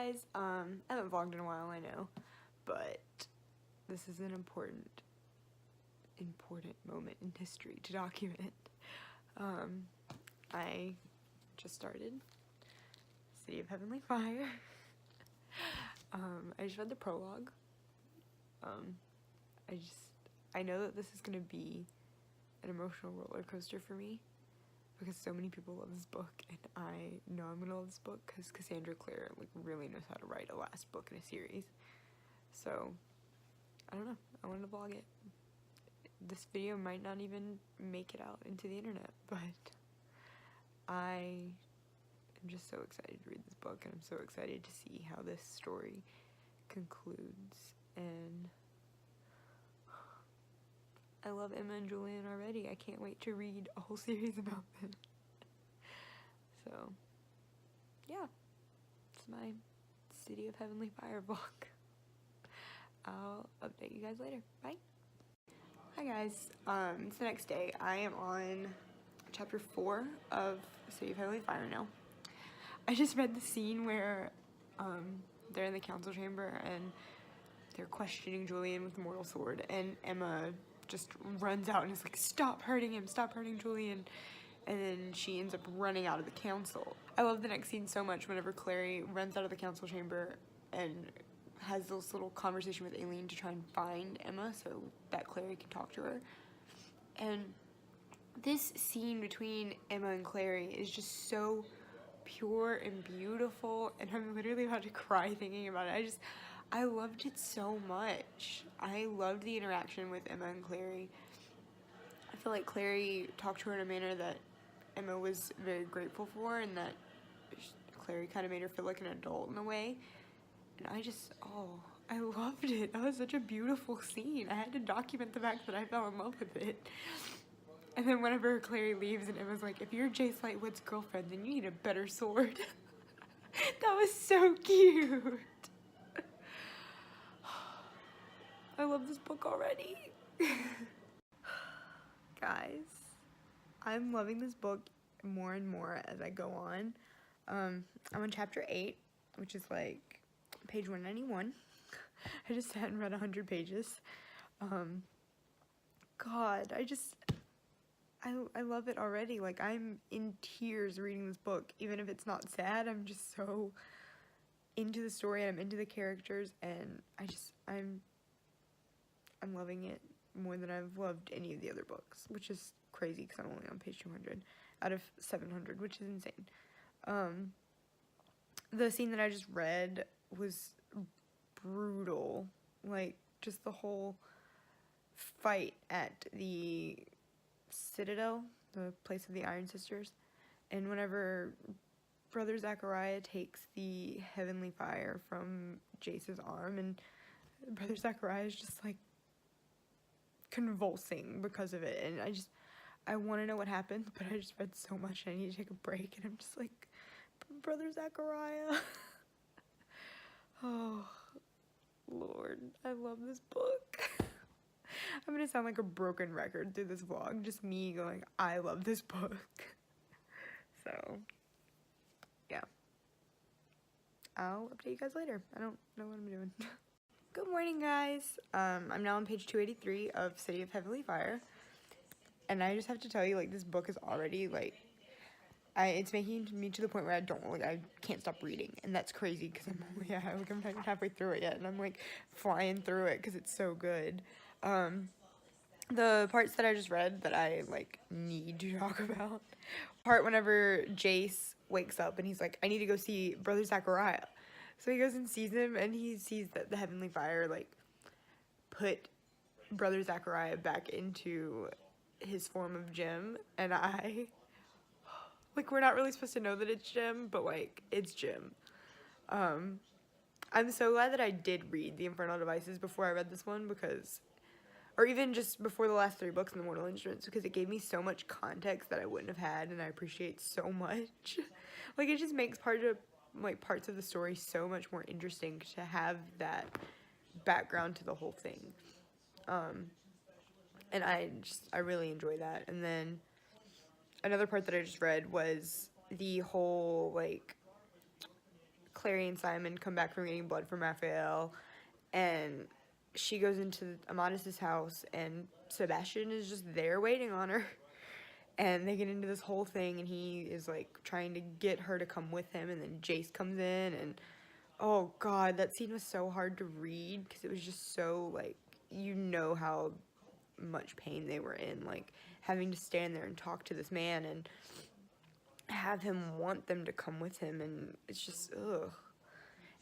guys. I haven't vlogged in a while, I know, but this is an important moment in history to document. I just started City of Heavenly Fire. I just read the prologue. I know that this is gonna be an emotional roller coaster for me because so many people love this book, and I know I'm gonna love this book because Cassandra Clare really knows how to write a last book in a series. So I don't know, I wanted to vlog it. This video might not even make it out into the internet, but I am just so excited to read this book, and I'm so excited to see how this story concludes. And I love Emma and Julian already. I can't wait to read a whole series about them. So yeah, it's my City of Heavenly Fire vlog. I'll update you guys later. Bye. Hi guys, it's the next day. I am on chapter 4 of City of Heavenly Fire now. I just read the scene where they're in the council chamber and they're questioning Julian with the mortal sword, and Emma just runs out and is like, stop hurting him, stop hurting Julian, and then she ends up running out of the council. I love the next scene so much whenever Clary runs out of the council chamber and has this little conversation with Aileen to try and find Emma so that Clary can talk to her. And this scene between Emma and Clary is just so pure and beautiful, and I'm literally about to cry thinking about it. I loved it so much. I loved the interaction with Emma and Clary. I feel like Clary talked to her in a manner that Emma was very grateful for, and that Clary kind of made her feel like an adult in a way. And I loved it. That was such a beautiful scene. I had to document the fact that I fell in love with it. And then whenever Clary leaves and Emma's like, if you're Jace Lightwood's girlfriend, then you need a better sword. That was so cute. I love this book already. Guys, I'm loving this book more and more as I go on. I'm on chapter 8, which is like page 191. I just hadn't read 100 pages. God, I love it already. Like, I'm in tears reading this book. Even if it's not sad, I'm just so into the story, and I'm into the characters, and I'm loving it more than I've loved any of the other books, which is crazy because I'm only on page 200 out of 700, which is insane. The scene that I just read was brutal. Like, just the whole fight at the Citadel, the place of the Iron Sisters, and whenever Brother Zachariah takes the Heavenly Fire from Jace's arm, and Brother Zachariah is just like convulsing because of it, and I want to know what happened, but I just read so much and I need to take a break, and I'm just like, Brother Zachariah. Oh, Lord, I love this book. I'm gonna sound like a broken record through this vlog, just me going, I love this book. So, yeah. I'll update you guys later. I don't know what I'm doing. Good morning, guys. I'm now on page 283 of City of Heavenly Fire, and I just have to tell you, like, this book is already, like, it's making me to the point where I can't stop reading, and that's crazy, because I'm not even halfway through it yet, and I'm, like, flying through it, because it's so good. The parts that I just read that I, like, need to talk about, part whenever Jace wakes up, and he's like, I need to go see Brother Zachariah. So he goes and sees him, and he sees that the Heavenly Fire, like, put Brother Zachariah back into his form of Jim, and like, we're not really supposed to know that it's Jim, but, like, it's Jim. I'm so glad that I did read the Infernal Devices before I read this one, because, or even just before the last 3 books in the Mortal Instruments, because it gave me so much context that I wouldn't have had, and I appreciate so much. Like, it just makes parts of the story so much more interesting to have that background to the whole thing. And I really enjoy that. And then another part that I just read was the whole, like, Clary and Simon come back from getting blood from Raphael, and she goes into Amadis's house, and Sebastian is just there waiting on her. And they get into this whole thing, and he is, like, trying to get her to come with him, and then Jace comes in, and oh god, that scene was so hard to read, because it was just so, like, you know how much pain they were in, like, having to stand there and talk to this man, and have him want them to come with him, and it's just, ugh.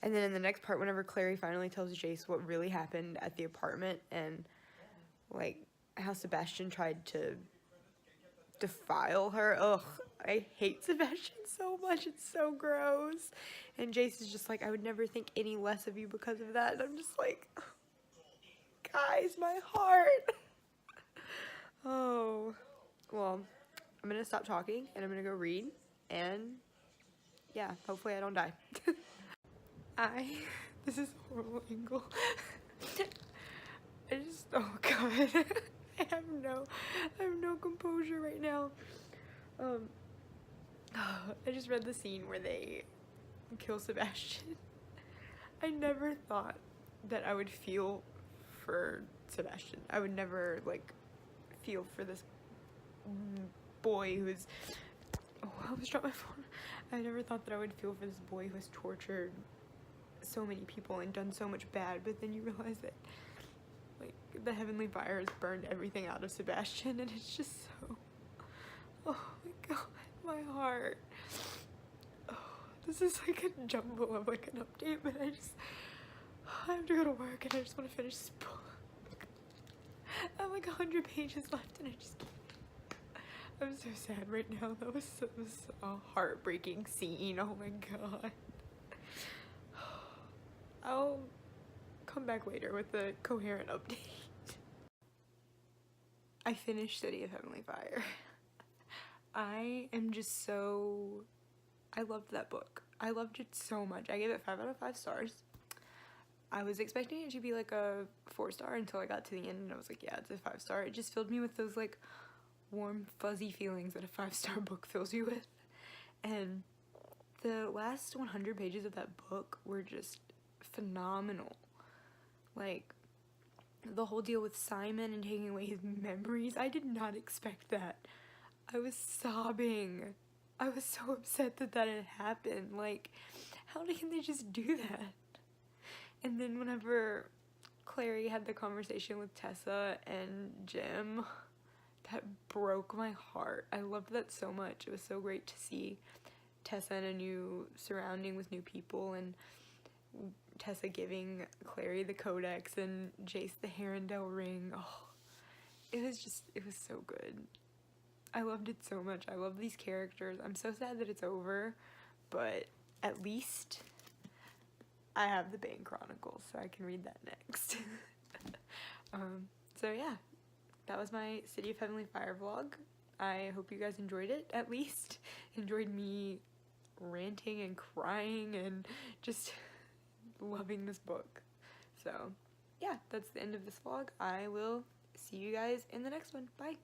And then in the next part, whenever Clary finally tells Jace what really happened at the apartment, and, like, how Sebastian tried to defile her, ugh, I hate Sebastian so much, it's so gross. And Jace is just like, I would never think any less of you because of that, and I'm just like, guys, my heart. Oh, well, I'm gonna stop talking, and I'm gonna go read, and yeah, hopefully I don't die. This is a horrible angle. Oh god, I have no composure right now. I just read the scene where they kill Sebastian. I never thought that I would feel for Sebastian. I would never, like, feel for this boy who is, oh, I almost dropped my phone. I never thought that I would feel for this boy who has tortured so many people and done so much bad, but then you realize that, like, the heavenly fire has burned everything out of Sebastian, and it's just so, oh my god, my heart. Oh, this is like a jumble of, like, an update, but I have to go to work, and I just want to finish this book. I have like 100 pages left, and I'm so sad right now. That was a heartbreaking scene. Oh my god. I'll come back later with a coherent update. I finished City of Heavenly Fire. I loved that book. I loved it so much. I gave it 5 out of 5 stars. I was expecting it to be like a 4-star until I got to the end, and I was like, yeah, it's a 5-star. It just filled me with those, like, warm, fuzzy feelings that a 5-star book fills you with. And the last 100 pages of that book were just phenomenal. Like, the whole deal with Simon and taking away his memories, I did not expect that. I was sobbing. I was so upset that that had happened. Like, how can they just do that? And then whenever Clary had the conversation with Tessa and Jim, that broke my heart. I loved that so much. It was so great to see Tessa in a new surrounding with new people, and Tessa giving Clary the codex and Jace the Herondale ring. Oh, it was so good. I loved it so much. I love these characters. I'm so sad that it's over, but at least I have the Bane Chronicles, so I can read that next. So yeah, that was my City of Heavenly Fire vlog. I hope you guys enjoyed it, at least. Enjoyed me ranting and crying and just loving this book. So yeah, that's the end of this vlog. I will see you guys in the next one. Bye!